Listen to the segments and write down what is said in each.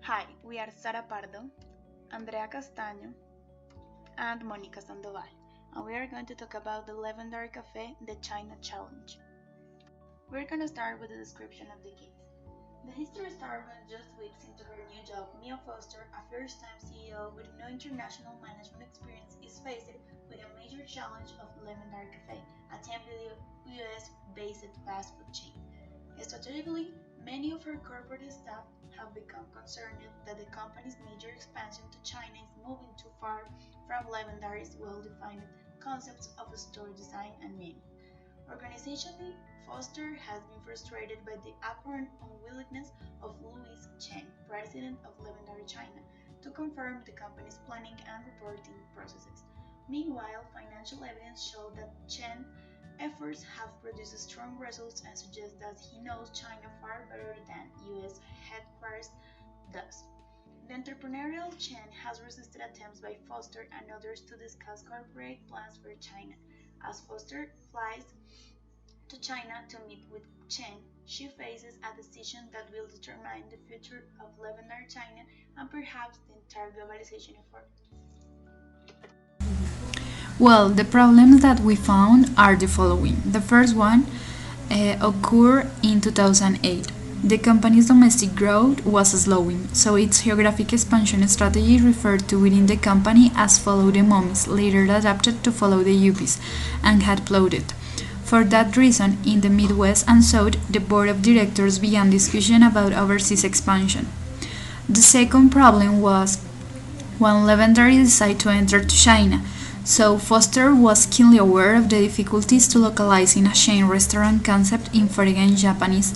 Hi, we are Sara Pardo, Andrea Castaño, and Monica Sandoval, and we are going to talk about the Levendary Café, the China Challenge. We're going to start with a description of the case. The history started when just weeks into her new job, Mia Foster, a first-time CEO with no international management experience, is faced with a major challenge of Levendary Café, a 10 billion US-based fast food chain. Strategically, many of her corporate staff have become concerned that the company's major expansion to China is moving too far from Levendary's well-defined concepts of store design and menu. Organizationally, Foster has been frustrated by the apparent unwillingness of Louis Chen, president of Levendary China, to confirm the company's planning and reporting processes. Meanwhile, financial evidence showed that Chen efforts have produced strong results and suggest that he knows China far better than US headquarters does. The entrepreneurial Chen has resisted attempts by Foster and others to discuss corporate plans for China. As Foster flies to China to meet with Chen, she faces a decision that will determine the future of Levendary China and perhaps the entire globalization effort. Well, the problems that we found are the following. The first one occurred in 2008. The company's domestic growth was slowing, so its geographic expansion strategy referred to within the company as follow the mummies, later adapted to follow the yuppies, and had plotted. For that reason, in the Midwest and South, the board of directors began discussion about overseas expansion. The second problem was when Levendary decided to enter to China. So Foster was keenly aware of the difficulties to localizing a chain restaurant concept in foreign Japanese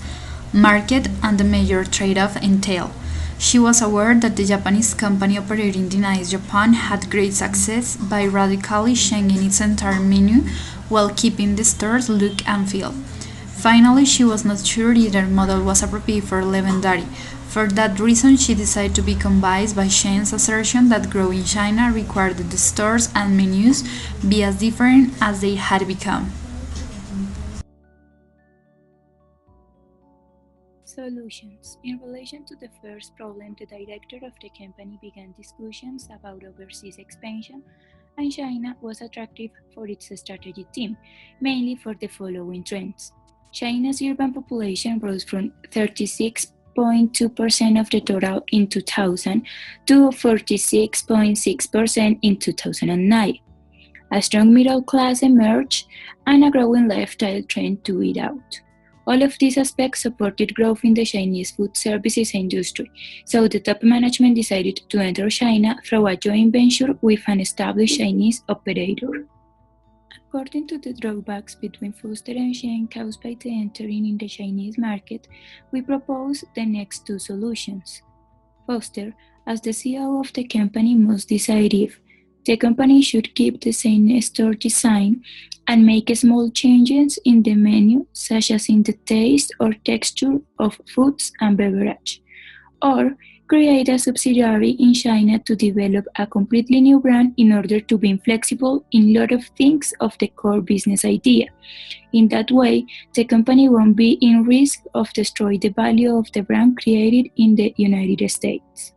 market and the major trade-off entailed. She was aware that the Japanese company operating in East Japan had great success by radically changing its entire menu while keeping the store's look and feel. Finally, she was not sure either model was appropriate for Levendary. For that reason, she decided to be convinced by Chen's assertion that growing in China required that the stores and menus be as different as they had become. Solutions. In relation to the first problem, the director of the company began discussions about overseas expansion, and China was attractive for its strategic team, mainly for the following trends. China's urban population rose from 36.2% of the total in 2000 to 46.6% in 2009. A strong middle class emerged and a growing lifestyle trend to eat out. All of these aspects supported growth in the Chinese food services industry, so the top management decided to enter China through a joint venture with an established Chinese operator. According to the drawbacks between Foster and Chen caused by the entering in the Chinese market, we propose the next two solutions. Foster, as the CEO of the company, must decide if the company should keep the same store design and make small changes in the menu, such as in the taste or texture of foods and beverage, or create a subsidiary in China to develop a completely new brand in order to be flexible in a lot of things of the core business idea. In that way, the company won't be in risk of destroying the value of the brand created in the United States.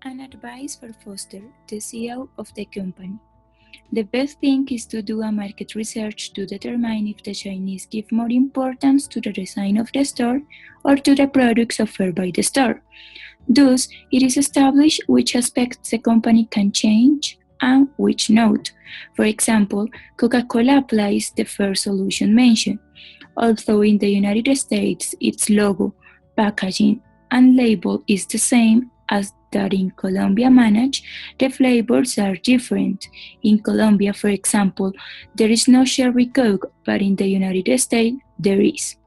An advice for Foster, the CEO of the company. The best thing is to do a market research to determine if the Chinese give more importance to the design of the store or to the products offered by the store. Thus, it is established which aspects the company can change and which not. For example, Coca-Cola applies the first solution mentioned. Although in the United States its logo, packaging, and label is the same as that in Colombia managed, the flavors are different. In Colombia, for example, there is no cherry Coke, but in the United States, there is.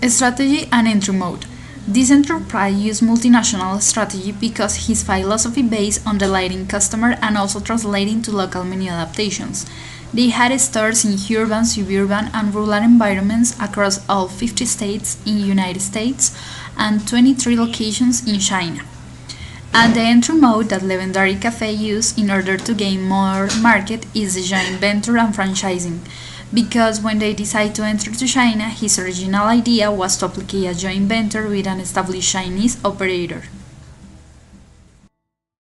Strategy and entry mode. This enterprise used multinational strategy because his philosophy based on delighting customer and also translating to local menu adaptations. They had stores in urban, suburban, and rural environments across all 50 states in the United States and 23 locations in China. And the entry mode that Levendary Café used in order to gain more market is the joint venture and franchising. because when they decided to enter to China, his original idea was to apply a joint venture with an established Chinese operator.